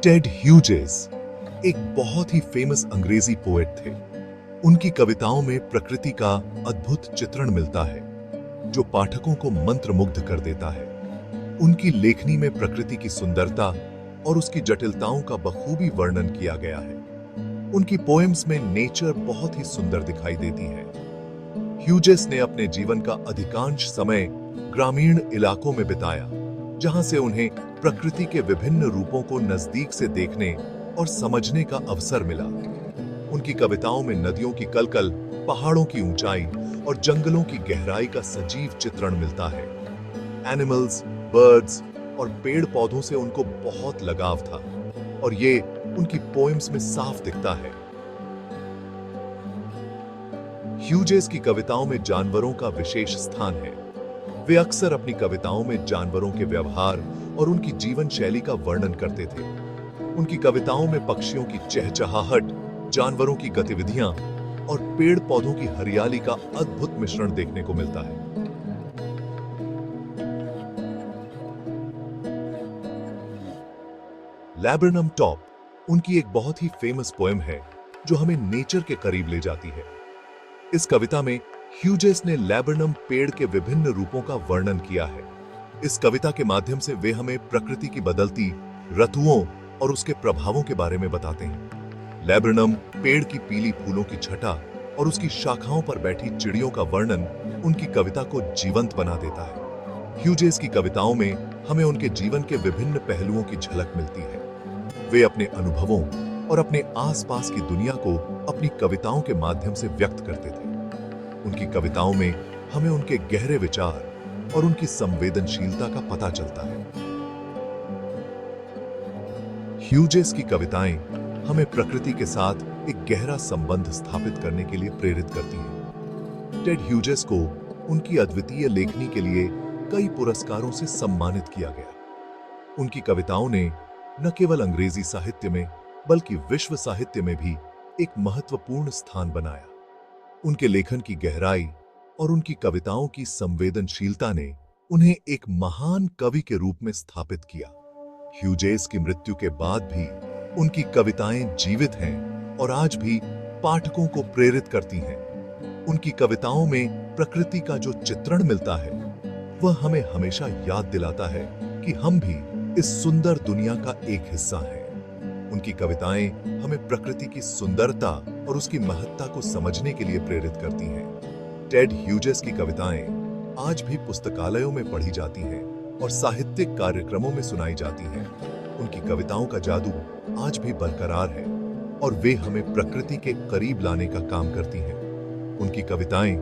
Ted Hughes एक बहुत ही famous अंग्रेजी पोएट थे। उनकी कविताओं में प्रकृति का अद्भुत चित्रण मिलता है जो पाठकों को मंत्रमुग्ध कर देता है। उनकी लेखनी में प्रकृति की सुंदरता और उसकी जटिलताओं का बखूबी वर्णन किया गया है। उनकी पोएम्स में नेचर बहुत ही सुंदर दिखाई देती है। ह्यूजेस ने अपने जीवन का अधिकांश समय ग्रामीण इलाकों में बिताया, जहां से उन्हें प्रकृति के विभिन्न रूपों को नजदीक से देखने और समझने का अवसर मिला। उनकी कविताओं में नदियों की कलकल, पहाड़ों की ऊंचाई और जंगलों की गहराई का सजीव चित्रण मिलता है। एनिमल्स, बर्ड्स और पेड़ पौधों से उनको बहुत लगाव था और ये उनकी पोएम्स में साफ दिखता है। ह्यूजेस की कविताओं में जानवरों का विशेष स्थान है। वे अक्सर अपनी कविताओं में जानवरों के व्यवहार और उनकी जीवन शैली का वर्णन करते थे। उनकी कविताओं में पक्षियों की चहचहाहट, जानवरों की गतिविधियां और पेड़ पौधों की हरियाली का अद्भुत मिश्रण देखने को मिलता है। लैब्रेनम टॉप उनकी एक बहुत ही फेमस पोएम है जो हमें नेचर के करीब ले जाती है। इस कविता में ह्यूजेस ने लैब्रेनम पेड़ के विभिन्न रूपों का वर्णन किया है। इस कविता के माध्यम से वे हमें प्रकृति की बदलती ऋतुओं और उसके प्रभावों के बारे में बताते हैं। लैब्रेनम पेड़ की पीली फूलों की छटा और उसकी शाखाओं पर बैठी चिड़ियों का वर्णन उनकी कविता को जीवंत बना देता है। ह्यूजेस की कविताओं में हमें उनके जीवन के विभिन्न पहलुओं की झलक मिलती है। वे अपने अनुभवों और अपने आसपास की दुनिया को अपनी कविताओं के माध्यम से व्यक्त करते थे। उनकी कविताओं में हमें उनके गहरे विचार और उनकी संवेदनशीलता का पता चलता है। ह्यूजेस की कविताएं हमें प्रकृति के साथ एक गहरा संबंध स्थापित करने के लिए प्रेरित करती हैं। टेड ह्यूजेस को उनकी अद्वितीय लेखनी के लिए कई पुरस्कारों से सम्मानित किया गया। उनकी कविताओं ने न केवल अंग्रेजी साहित्य में बल्कि विश्व साहित्य में भी एक महत्वपूर्ण स्थान बनाया। उनके लेखन की गहराई और उनकी कविताओं की संवेदनशीलता ने उन्हें एक महान कवि के रूप में स्थापित किया। ह्यूजेस की मृत्यु के बाद भी उनकी कविताएं जीवित हैं और आज भी पाठकों को प्रेरित करती हैं। उनकी कविताओं में प्रकृति का जो चित्रण मिलता है वह हमें हमेशा याद दिलाता है कि हम भी इस सुंदर दुनिया का एक हिस्सा हैं। उनकी कविताएं हमें प्रकृति की सुंदरता और उसकी महत्ता को समझने के लिए प्रेरित करती हैं। टेड ह्यूजेस की कविताएं आज भी पुस्तकालयों में पढ़ी जाती हैं और साहित्यिक कार्यक्रमों में सुनाई जाती हैं। उनकी कविताओं का जादू आज भी बरकरार है और वे हमें प्रकृति के करीब लाने का काम करती हैं। उनकी कविताएं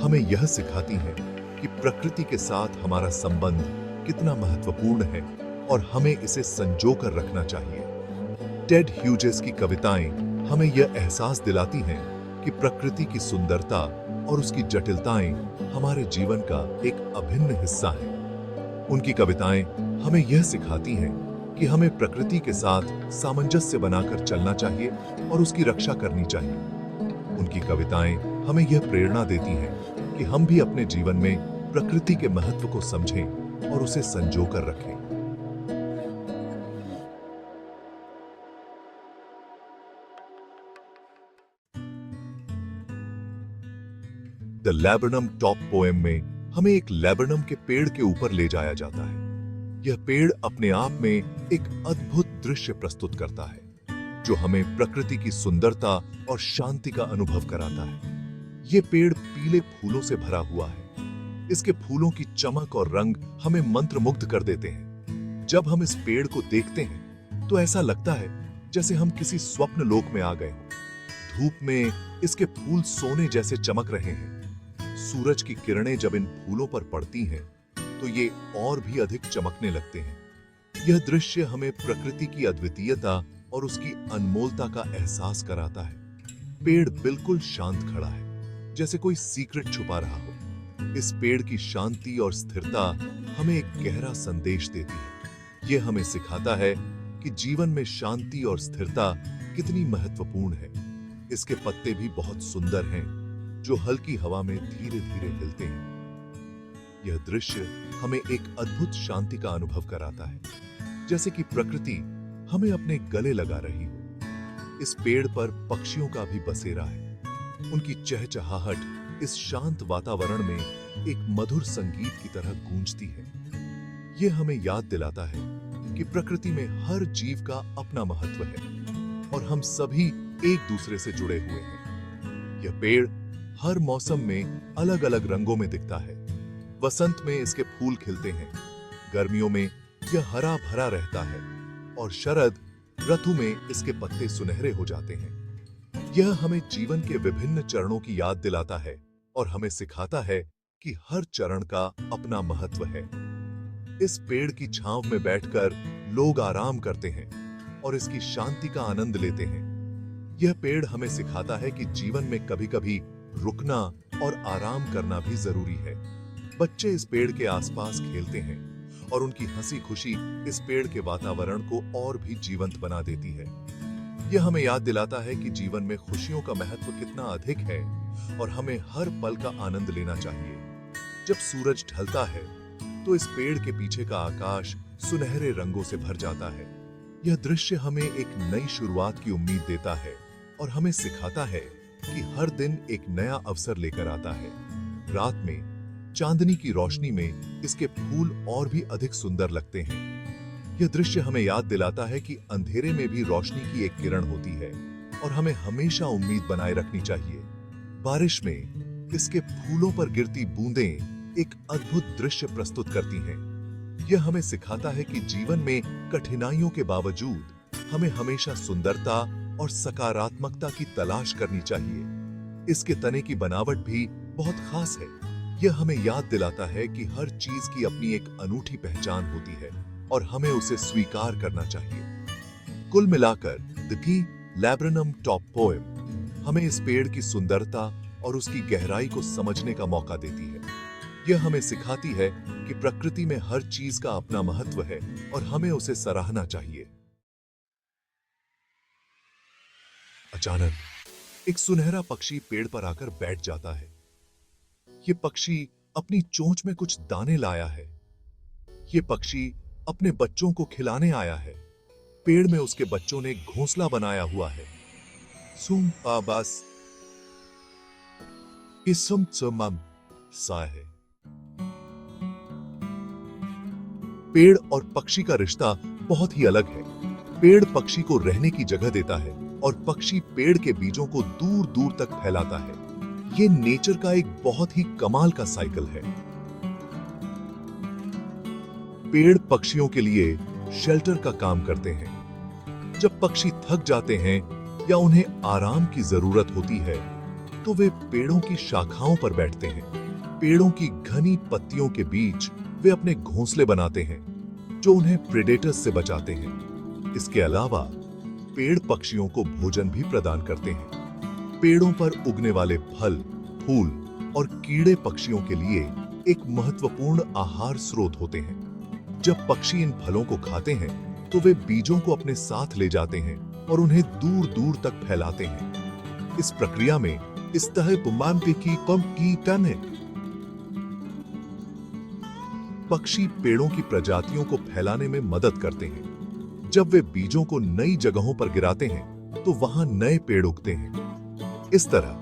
हमें यह सिखाती हैं कि प्रकृति के साथ हमारा संबंध कितना महत्वपूर्ण है और हमें इसे संजोकर रखना चाहिए। टेड ह्यूजेस की कविताएं हमें यह एहसास दिलाती हैं कि प्रकृति की सुंदरता और उसकी जटिलताएं हमारे जीवन का एक अभिन्न हिस्सा हैं। उनकी कविताएं हमें यह सिखाती हैं कि हमें प्रकृति के साथ सामंजस्य बनाकर चलना चाहिए और उसकी रक्षा करनी चाहिए। उनकी कविताएं हमें यह प्रेरणा देती हैं कि हम भी अपने जीवन में प्रकृति के महत्व को समझें और उसे संजोकर रखें। द लैब्रेनम टॉप पोएम में हमें एक लैब्रेनम के पेड़ के ऊपर ले जाया जाता है। यह पेड़ अपने आप में एक अद्भुत दृश्य प्रस्तुत करता है जो हमें प्रकृति की सुंदरता और शांति का अनुभव कराता है। यह पेड़ पीले फूलों से भरा हुआ है। इसके फूलों की चमक और रंग हमें मंत्रमुग्ध कर देते हैं। जब हम इस पेड़ को देखते हैं तो ऐसा लगता है जैसे हम किसी स्वप्न लोक में आ गए हों। धूप में इसके फूल सोने जैसे चमक रहे हैं। सूरज की किरणें जब इन फूलों पर पड़ती हैं तो ये और भी अधिक चमकने लगते हैं। यह दृश्य हमें प्रकृति की अद्वितीयता और उसकी अनमोलता का एहसास कराता है। पेड़ बिल्कुल शांत खड़ा है, जैसे कोई सीक्रेट छुपा रहा हो। इस पेड़ की शांति और स्थिरता हमें एक गहरा संदेश देती है। यह हमें सिखाता है कि जीवन में शांति और स्थिरता कितनी महत्वपूर्ण है। इसके पत्ते भी बहुत सुंदर हैं, जो हल्की हवा में धीरे धीरे हिलते हैं। यह दृश्य हमें एक अद्भुत शांति का अनुभव कराता है, जैसे कि प्रकृति हमें अपने गले लगा रही हो। इस पेड़ पर पक्षियों का भी बसेरा है। उनकी चहचहाहट इस शांत वातावरण में एक मधुर संगीत की तरह गूंजती है। यह हमें याद दिलाता है कि प्रकृति में हर जीव का अपना महत्व है और हम सभी एक दूसरे से जुड़े हुए हैं। यह पेड़ हर मौसम में अलग अलग रंगों में दिखता है। वसंत में इसके फूल खिलते हैं, गर्मियों में यह हरा भरा रहता है और शरद ऋतु में इसके पत्ते सुनहरे हो जाते हैं। यह हमें जीवन के विभिन्न चरणों की याद दिलाता है और हमें सिखाता है कि हर चरण का अपना महत्व है। इस पेड़ की छांव में बैठकर लोग आराम करते हैं और इसकी शांति का आनंद लेते हैं। यह पेड़ हमें सिखाता है कि जीवन में कभी-कभी रुकना और आराम करना भी जरूरी है। बच्चे इस पेड़ के आसपास खेलते हैं और उनकी हंसी खुशी इस पेड़ के वातावरण को और भी जीवंत बना देती है। यह हमें याद दिलाता है कि जीवन में खुशियों का महत्व कितना अधिक है और हमें हर पल का आनंद लेना चाहिए। जब सूरज ढलता है तो इस पेड़ के पीछे का आकाश सुनहरे रंगों से भर जाता है। यह दृश्य हमें एक नई शुरुआत की उम्मीद देता है और हमें सिखाता है कि हर दिन एक नया अवसर लेकर आता है। रात में चांदनी की रोशनी में इसके फूल और भी अधिक सुंदर लगते हैं। यह दृश्य हमें याद दिलाता है कि अंधेरे में भी रोशनी की एक किरण होती है और हमें हमेशा उम्मीद बनाए रखनी चाहिए। बारिश में इसके फूलों पर गिरती बूंदें एक अद्भुत दृश्य प्रस्तुत करती हैं। यह हमें सिखाता है कि जीवन में कठिनाइयों के बावजूद हमें हमेशा सुंदरता और सकारात्मकता की तलाश करनी चाहिए। इसके तने की बनावट भी बहुत खास है। यह हमें याद दिलाता है कि हर चीज की अपनी एक अनूठी पहचान होती है और हमें उसे स्वीकार करना चाहिए। कुल मिलाकर द की लैब्रेनम टॉप पोएम हमें इस पेड़ की सुंदरता और उसकी गहराई को समझने का मौका देती है। यह हमें सिखाती है कि प्रकृति में हर चीज का अपना महत्व है और हमें उसे सराहना चाहिए। अचानक एक सुनहरा पक्षी पेड़ पर आकर बैठ जाता है। ये पक्षी अपनी चोंच में कुछ दाने लाया है। ये पक्षी अपने बच्चों को खिलाने आया है। पेड़ में उसके बच्चों ने घोंसला बनाया हुआ है। सुम आबास इसम चमम सा है। पेड़ और पक्षी का रिश्ता बहुत ही अलग है। पेड़ पक्षी को रहने की जगह देता है और पक्षी पेड़ के बीजों को दूर दूर तक फैलाता है। ये नेचर का एक बहुत ही कमाल का साइकिल है। पेड़ पक्षियों के लिए शेल्टर का काम करते हैं। जब पक्षी थक जाते हैं या उन्हें आराम की जरूरत होती है तो वे पेड़ों की शाखाओं पर बैठते हैं। पेड़ों की घनी पत्तियों के बीच वे अपने घोंसले बनाते हैं जो उन्हें प्रेडेटर्स से बचाते हैं। इसके अलावा पेड़ पक्षियों को भोजन भी प्रदान करते हैं। पेड़ों पर उगने वाले फल, फूल और कीड़े पक्षियों के लिए एक महत्वपूर्ण आहार स्रोत होते हैं। जब पक्षी इन फलों को खाते हैं तो वे बीजों को अपने साथ ले जाते हैं और उन्हें दूर दूर तक फैलाते हैं। इस प्रक्रिया में इस तरह पक्षी पेड़ों की प्रजातियों को फैलाने में मदद करते हैं। जब वे बीजों को नई जगहों पर गिराते हैं तो वहां नए पेड़ उगते हैं। इस तरह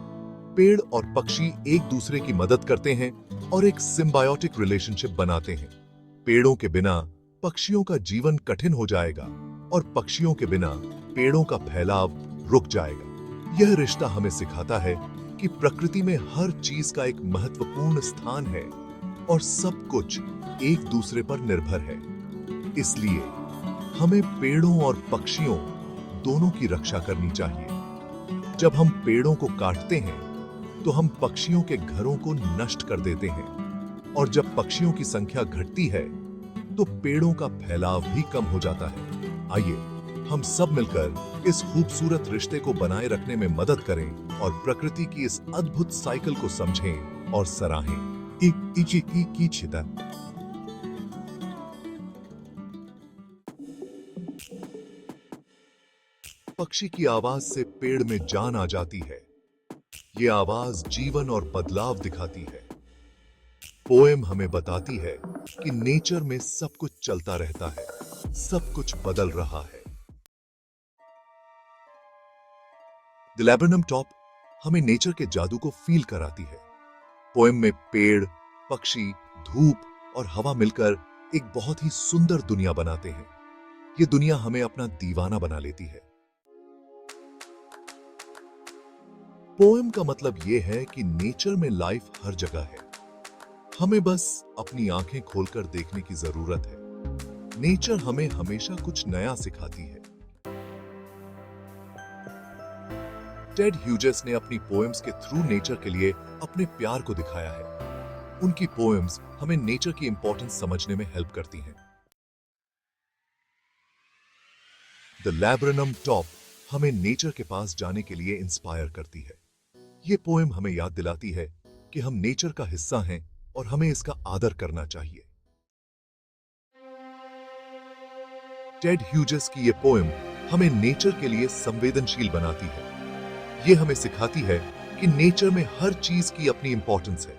पेड़ और पक्षी एक दूसरे की मदद करते हैं और एक सिम्बायोटिक रिलेशनशिप बनाते हैं। पेड़ों के बिना पक्षियों का जीवन कठिन हो जाएगा और पक्षियों के बिना पेड़ों का फैलाव रुक जाएगा। यह रिश्ता हमें सिखाता है कि प्रकृति में हर चीज का एक महत्वपूर्ण स्थान है और सब कुछ एक दूसरे पर निर्भर है। इसलिए हमें पेड़ों और पक्षियों दोनों की रक्षा करनी चाहिए। जब हम पेड़ों को काटते हैं तो हम पक्षियों के घरों को नष्ट कर देते हैं और जब पक्षियों की संख्या घटती है तो पेड़ों का फैलाव भी कम हो जाता है। आइए हम सब मिलकर इस खूबसूरत रिश्ते को बनाए रखने में मदद करें और प्रकृति की इस अद्भुत साइकिल को समझें और सराहें। पक्षी की आवाज से पेड़ में जान आ जाती है। ये आवाज जीवन और बदलाव दिखाती है। पोएम हमें बताती है कि नेचर में सब कुछ चलता रहता है, सब कुछ बदल रहा है, द लैब्रेनम टॉप हमें नेचर के जादू को फील कराती है। पोएम में पेड़, पक्षी, धूप और हवा मिलकर एक बहुत ही सुंदर दुनिया बनाते हैं। ये दुनिया हमें अपना दीवाना बना लेती है। पोएम का मतलब यह है कि नेचर में लाइफ हर जगह है, हमें बस अपनी आंखें खोलकर देखने की जरूरत है। नेचर हमें हमेशा कुछ नया सिखाती है। टेड ह्यूजेस ने अपनी पोएम्स के थ्रू नेचर के लिए अपने प्यार को दिखाया है। उनकी पोएम्स हमें नेचर की इंपॉर्टेंस समझने में हेल्प करती हैं। द लैब्रेनम टॉप हमें नेचर के पास जाने के लिए इंस्पायर करती है। ये पोएम हमें याद दिलाती है कि हम नेचर का हिस्सा हैं और हमें इसका आदर करना चाहिए। टेड ह्यूजेस की ये पोएम हमें नेचर के लिए संवेदनशील बनाती है। ये हमें सिखाती है कि नेचर में हर चीज की अपनी इंपॉर्टेंस है।